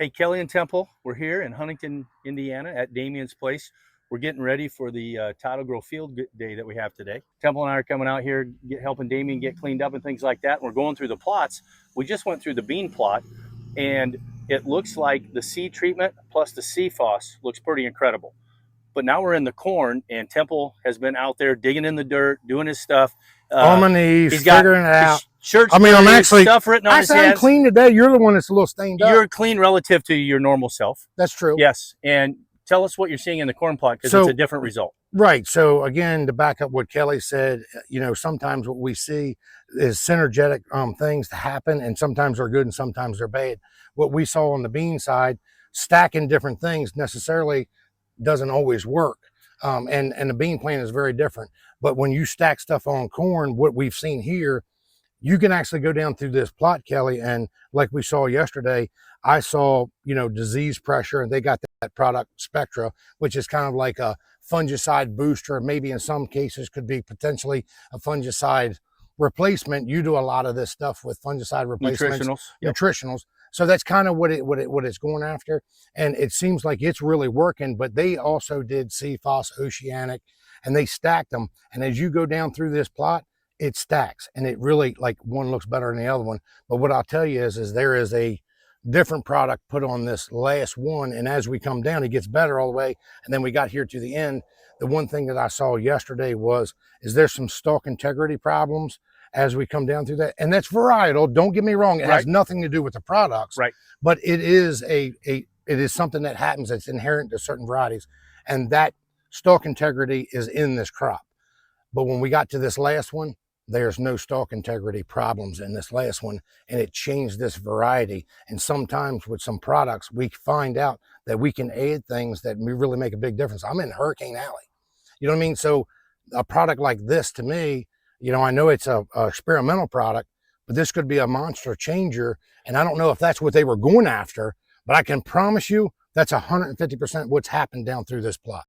Hey, Kelly and Temple, we're here in Huntington, Indiana at Damien's place. We're getting ready for the Tidal Grow Field Day that we have today. Temple and I are coming out here helping Damien get cleaned up and things like that. And we're going through the plots. We just went through the bean plot, and it looks like the seed treatment plus the CFOS looks pretty incredible. But now we're in the corn, and Temple has been out there digging in the dirt, doing his stuff. On my knees, he's got figuring it out. Shirts, I mean, I'm actually stuff written on his hands. I'm clean today. You're the one that's a little stained up. You're clean relative to your normal self. That's true. Yes, and tell us what you're seeing in the corn plot, because it's a different result. Right. So again, to back up what Kelly said, you know, sometimes what we see is synergetic things to happen, and sometimes they're good and sometimes they're bad. What we saw on the bean side, stacking different things necessarily doesn't always work. And the bean plant is very different. But when you stack stuff on corn, what we've seen here, you can actually go down through this plot, Kelly, and like we saw yesterday, I saw, you know, disease pressure, and they got that product Spectra, which is kind of like a fungicide booster, maybe in some cases could be potentially a fungicide replacement. You do a lot of this stuff with fungicide replacements, nutritionals. So that's kind of what it's going after, and it seems like it's really working. But they also did CFOS, Oceanic, and they stacked them. And as you go down through this plot, it stacks, and it really, like, one looks better than the other one. But what I'll tell you is there is a different product put on this last one, and as we come down, it gets better all the way. And then we got here to the end. The one thing that I saw yesterday is there's some stalk integrity problems as we come down through that, and that's varietal. Don't get me wrong; it has nothing to do with the products, but it is it is something that happens that's inherent to certain varieties, and that stalk integrity is in this crop. But when we got to this last one, there's no stalk integrity problems in this last one, and it changed this variety. And sometimes with some products, we find out that we can add things that really make a big difference. I'm in Hurricane Alley, you know what I mean? So a product like this, to me, you know, I know it's a experimental product, but this could be a monster changer. And I don't know if that's what they were going after, but I can promise you that's 150% what's happened down through this plot.